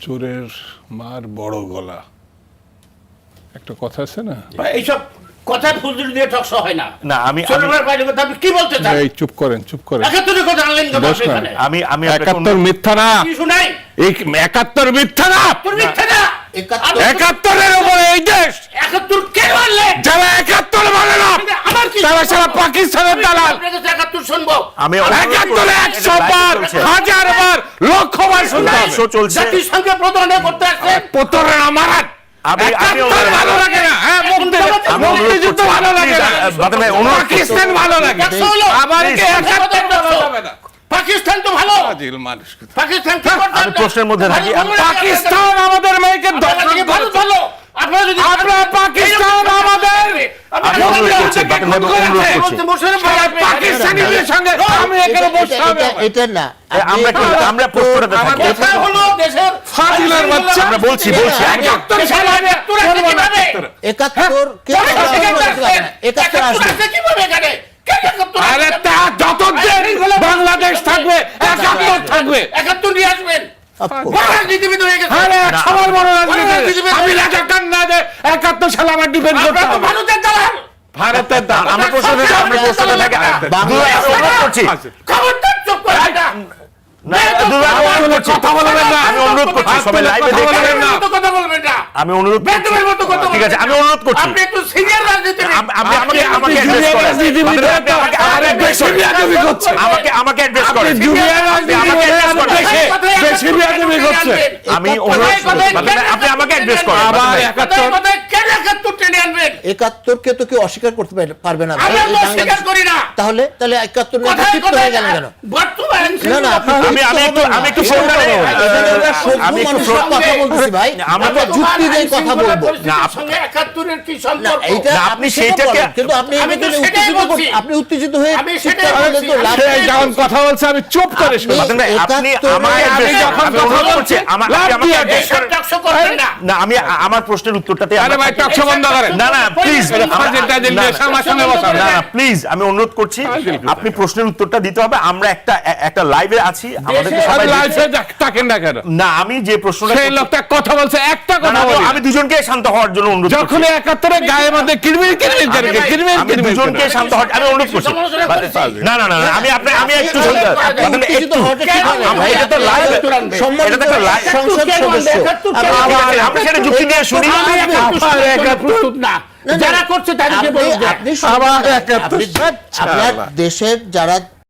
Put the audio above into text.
চোরের মার বড় গলা, একটা কথা আছে না? এইসব কথা ফুলজুল দিয়ে টকশো হয় না। না আমি চোরের বাইরে কথা আপনি কি বলতে চান? এই চুপ করেন, চুপ করেন। ৭১ কথা আনলেন কেন বস না। এখানে? আমি ৭১ মিথ্যা না, কি শুনাই? এই ৭১ মিথ্যা না। তোর মিথ্যা না। ৭১-এর উপরে এই দেশ ৭১ কে মারলেন? যারা ৭১ মানে না আমার কি তারা সারা পাকিস্তানের দালাল। আপনার কাছে ৭১ শুনবো। আমি ৭১-এ ১০০ বার, ১০০০ বার, লক্ষ বার শুনতে হবে। শো চলছে। জাতিসংঘে প্রতারণা করতে আসছে। প্রতারণা মারান। আমি ৭১ ভালো লাগে না, হ্যাঁ, মুক্তিযুদ্ধ ভালো লাগে না, পাকিস্তান ভালো লাগে। আবার কি ৭১ ভালো হবে না? পাকিস্তান তো ভালো। ফাজিল মানুষ। পাকিস্তান কি করতে? আমি প্রশ্নের মধ্যে থাকি। পাকিস্তান আমাদের মেয়েকে দর্শন ভালো ভালো। আপনারা যদি আপনারা পাকিস্তান আমাদের আমি অনুরোধ করছি, পাকিস্তানিদের সঙ্গে আমি এখানে বসতে হবে। এটা না, আমরা প্রশ্নটাতে থাকি। কথা হলো দেশের ফাজিলের বাচ্চা। আমরা বলছি ৭১ সালে ৭১ কিভাবে? ৭১ কে একাত্তর আসবে কিভাবে এখানে? আরে তা যতদিন বাংলাদেশ থাকবে ৭১ থাকবে। ৭১ নিয়ে আসবেন। বড় রাজনীতিবিদ হয়ে গেছে। আরে সবার বড় রাজনীতি। আমি রাজাকার না যে ৭১ সালে আমার ডিফেন্ড করতে আপনারা তো হবে। ভারতের দালাল। ভারতের দালাল। আমরা প্রশ্নটাতে থাকি। আমি অনুরোধ করছি। খবরদার চুপ করে এটা। কথা বলবেন না। আমি অনুরোধ করছি, সবাই লাইভে দেখে। বেদমের মতো কথা বলবেন না। আমি অনুরোধ করছি। বেদমের মতো কথা ঠিক আছে, বলবেন আমি না। অনুরোধ করছি। আপনি একটু সিনিয়র রাজনীতিবিদ। আপনি আমাকে জুনিয়র অ্যাড্রেস রাজনীতিবিদ করেন। আরে বেশি বিয়াদবি করছে। আমাকে অ্যাড্রেস করেন। জুনিয়র রাজনীতিবিদ বেশি বিয়াদবি করছে। আমি অনুরোধ আপনি আমাকে অ্যাড্রেস করেন। আবার ৭১ কথায় কেন ৭১ টেনে আনবেন? ৭১ তো কেউ অস্বীকার করতে পারবে না। আমরা তো স্বীকার করি না। তাহলে ৭১ নিয়ে কথায় ক্ষিপ্ত হয়ে গেল কেন? বর্তমান না না, আমি একটু ফোন করে আমি একটু কথা বলতেছি ভাই, আমরা যুক্তি দিয়ে কথা বলবো। না, সঙ্গে ৭১ কি সম্পর্ক? এইটা না, আপনি আপনি সেটাকে সেটাকে- কিন্তু আপনি আমি তো এখানে সেটাই উত্তেজিত বলছি। আপনি উত্তেজিত হয়ে আমি সেটাই চিৎকার করলে তো বলছি। লাভ সে নেই। যখন কথা বলছে আমি চুপ করে শুনি। বাদল ভাই, আপনি ৭১ আমাকে আমি অ্যাড্রেস যখন আমি কথা অনুরোধ বলছি, করছি, আপনি লাভ আমাকে দিয়ে অ্যাড্রেস এসব করেন। টকশো করবেন না। না, আমি আমার প্রশ্নের উত্তরটাতে আরে ভাই টকশো বন্ধ করেন। না না প্লিজ ফাজিল টাজিল দিয়ে আমার সঙ্গে বসাবেন। না না প্লিজ আমি অনুরোধ করছি, আপনি প্রশ্নের উত্তরটা দিতে হবে। আমরা একটা লাইভে আছি, আমাদেরকে সবাই লাইফে থাকেন না কেন? না, আমি যে প্রশ্নটা সেই লোকটা কথা বলছে, একটা না, কথা না, বলি। আমি দুজনকে শান্ত হওয়ার জন্য অনুরোধ করছি। যখন ৭১ গায়ের মধ্যে কিরমির কিরমির করে আমি দুজনকে শান্ত হওয়ার আমি অনুরোধ করছি। না না না না, আমি একটু উত্তেজিত হওয়াটা ঠিক হবে না ভাই। এটা তো লাইভ, সম্মানিত এটা তো একটা live। সংসদ সদস্য আমি সেটা যুক্তি দিয়ে শুনি। প্রস্তুত না। যারা করছে তাদেরকে বলুন যে আপনি আবার আপনার দেশের যারা